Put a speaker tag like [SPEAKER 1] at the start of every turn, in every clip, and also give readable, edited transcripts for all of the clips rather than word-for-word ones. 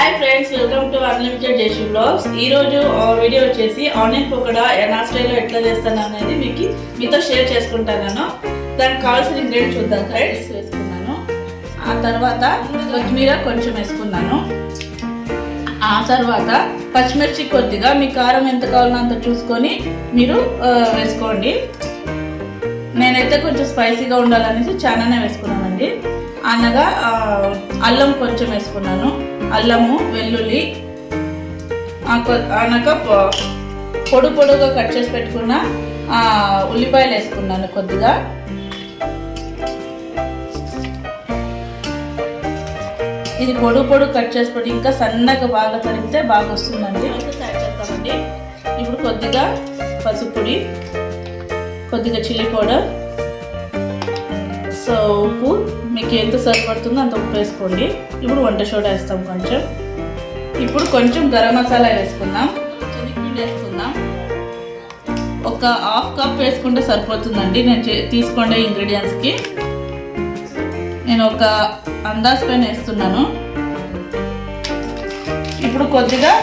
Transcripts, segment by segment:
[SPEAKER 1] Hi friends, welcome to Unlimited Jayashree Blogs. ఈరోజు video వచ్చేసి onion pakoda నా స్టైల్లో ఎట్లా చేస్తాను అనేది మీతో షేర్ చేసుకుంటాను. దానికి కావాల్సిన ఇంగ్రీడియంట్స్ చూద్దాం. ఫ్రెండ్స్ వేసుకున్నాను, ఆ తర్వాత కొత్తిమీర కొంచెం వేసుకున్నాను, ఆ తర్వాత పచ్చిమిర్చి కొద్దిగా మీ కారం ఎంత కావాలో అంత చూసుకొని మీరు వేసుకోండి. నేనైతే కొంచెం స్పైసీగా ఉండాలనేసి చాలానే వేసుకున్నానండి. అనగా అల్లం కొంచెం వేసుకున్నాను, అల్లము వెల్లుల్లి అనక పొడుగా కట్ చేసి పెట్టుకున్న ఉల్లిపాయలు వేసుకున్నాను కొద్దిగా. ఇది పొడుగు కట్ చేసి పెట్టి ఇంకా సన్నగా బాగా తరిగితే బాగా వస్తుందండి. యాడ్ చేస్తామండి. ఇప్పుడు కొద్దిగా పసుపు పొడి, కొద్దిగా చిల్లీ పౌడర్, సో ఉప్పు మీకు ఎంత సరిపడుతుందో అంత ఉప్పు వేసుకోండి. ఇప్పుడు వంట సోడా వేస్తాం కొంచెం. ఇప్పుడు కొంచెం గరం మసాలా వేసుకుందాం, శనగపిండి వేసుకుందాం. ఒక హాఫ్ కప్ వేసుకుంటే సరిపోతుందండి. నేను తీసుకునే ఇంగ్రీడియంట్స్కి నేను ఒక అందాజ్ పైన వేస్తున్నాను. ఇప్పుడు కొద్దిగా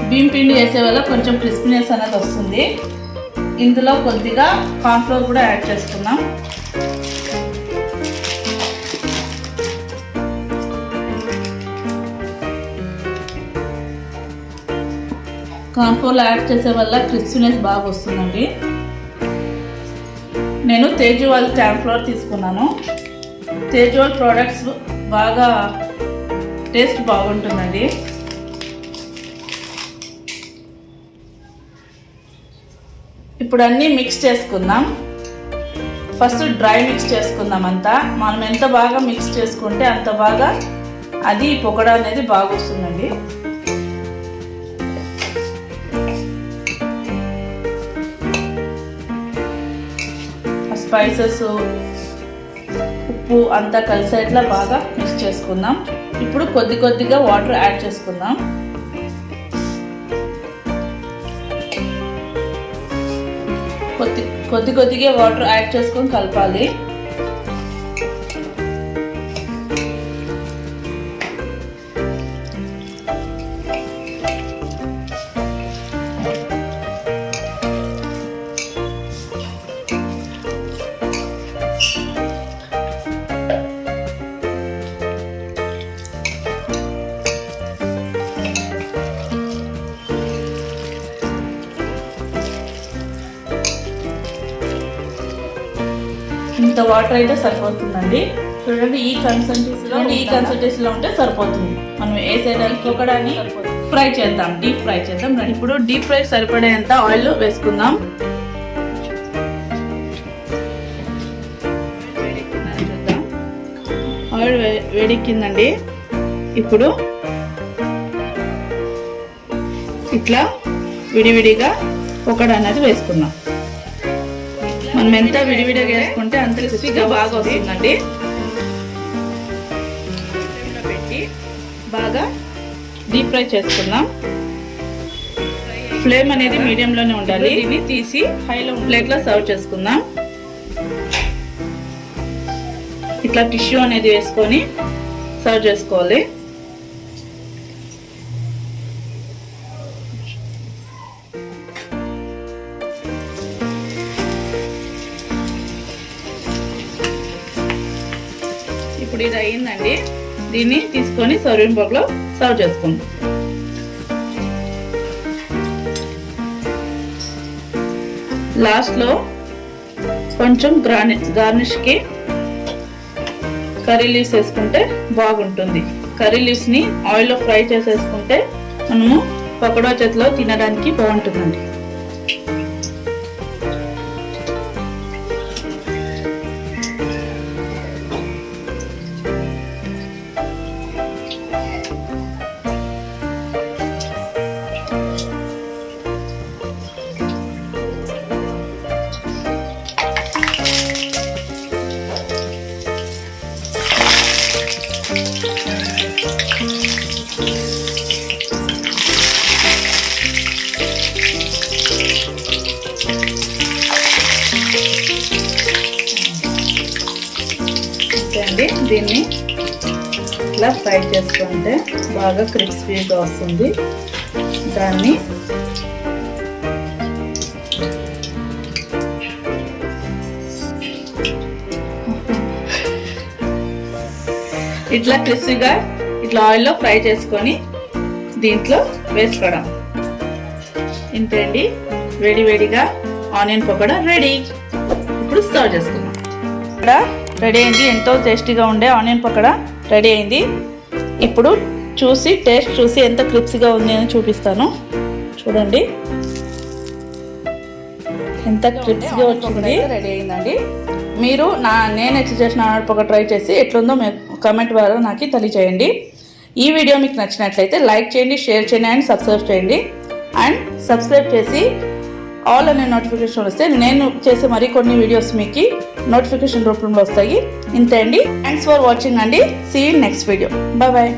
[SPEAKER 1] బియ్యం పిండి వేసే వల్ల కొంచెం క్రిస్పీనెస్ అనేది వస్తుంది. ఇందులో కొద్దిగా కార్న్ఫ్లోర్ కూడా యాడ్ చేసుకున్నాం. కార్న్ఫ్లోర్ యాడ్ చేసే వల్ల క్రిస్పీనెస్ బాగా వస్తుందండి. నేను తేజవాల్ కార్న్ఫ్లోర్ తీసుకున్నాను. తేజవాల్ ప్రోడక్ట్స్ బాగా టేస్ట్ బాగుంటుందండి. ఇప్పుడు అన్నీ మిక్స్ చేసుకుందాం. ఫస్ట్ డ్రై మిక్స్ చేసుకుందాం అంతా. మనం ఎంత బాగా మిక్స్ చేసుకుంటే అంత బాగా అది పకోడా అనేది బాగా వస్తుందండి. స్పైసెస్, ఉప్పు అంతా కలిసేట్లా బాగా మిక్స్ చేసుకుందాం. ఇప్పుడు కొద్దిగా వాటర్ యాడ్ చేసుకుందాం. కొద్దిగా వాటర్ యాడ్ చేసుకొని కలపాలి. ఇంత వాటర్ అయితే సరిపోతుందండి. చూడండి, ఈ కన్సిస్టెన్సీలో ఉంటే సరిపోతుంది. మనం వేసేదానికి పకోడాని ఫ్రై చేద్దాం, డీప్ ఫ్రై చేద్దాం. ఇప్పుడు డీప్ ఫ్రై సరిపడేంత ఆయిల్ వేసుకుందాం. ఆయిల్ వేడెక్కిందండి. ఇప్పుడు ఇట్లా విడివిడిగా పకోడా అనేది వేసుకుందాం. మనం ఎంత విడివిడిగా వేసుకుంటే అంత క్రిస్పీగా బాగా వస్తుందండి. పెట్టి బాగా డీప్ ఫ్రై చేసుకుందాం. ఫ్లేమ్ అనేది మీడియంలోనే ఉండాలి. దీన్ని తీసి హైలో ప్లేట్లో సర్వ్ చేసుకుందాం. ఇట్లా టిష్యూ అనేది వేసుకొని సర్వ్ చేసుకోవాలి. ఇప్పుడు ఇది అయ్యిందండి. దీన్ని తీసుకొని సర్వింగ్ బౌల్లో సర్వ్ చేసుకుందాం. లాస్ట్లో కొంచెం గార్నిష్కి కర్రీ లీవ్స్ వేసుకుంటే బాగుంటుంది. కర్రీ లీవ్స్ని ఆయిల్లో ఫ్రై చేసేసుకుంటే మనము పకోడా చేతిలో తినడానికి బాగుంటుందండి. దీన్ని ఇట్లా ఫ్రై చేసుకుంటే బాగా క్రిస్పీగా వస్తుంది. దాన్ని ఇట్లా క్రిస్పీగా ఇట్లా ఆయిల్లో ఫ్రై చేసుకొని దీంట్లో వేసుకోవడం. ఇంతే అండి, వేడివేడిగా ఆనియన్ పకోడా రెడీ. ఇప్పుడు సర్వ్ చేసుకుందాం. ఇక్కడ రెడీ అయింది, ఎంతో టేస్టీగా ఉండే ఆనియన్ పకోడా రెడీ అయింది. ఇప్పుడు టేస్ట్ చూసి ఎంత క్రిస్పీగా ఉంది అని చూపిస్తాను. చూడండి ఎంత క్రిస్పీగా వచ్చింది. రెడీ అయిందండి. మీరు నేను ఎట్లా చేసిన ఆనియన్ పకోడా ట్రై చేసి ఎట్లుందో కామెంట్ ద్వారా నాకు తెలియజేయండి. ఈ వీడియో మీకు నచ్చినట్లయితే లైక్ చేయండి, షేర్ చేయండి అండ్ సబ్స్క్రైబ్ చేయండి. అండ్ సబ్స్క్రైబ్ చేసి ఆల్ అనే నోటిఫికేషన్ వస్తే నేను చేసే మరికొన్ని వీడియోస్ మీకు నోటిఫికేషన్ రూపంలో వస్తాయి. ఇంతే అండి. థ్యాంక్స్ ఫర్ వాచింగ్ అండి. See you next video. Bye bye.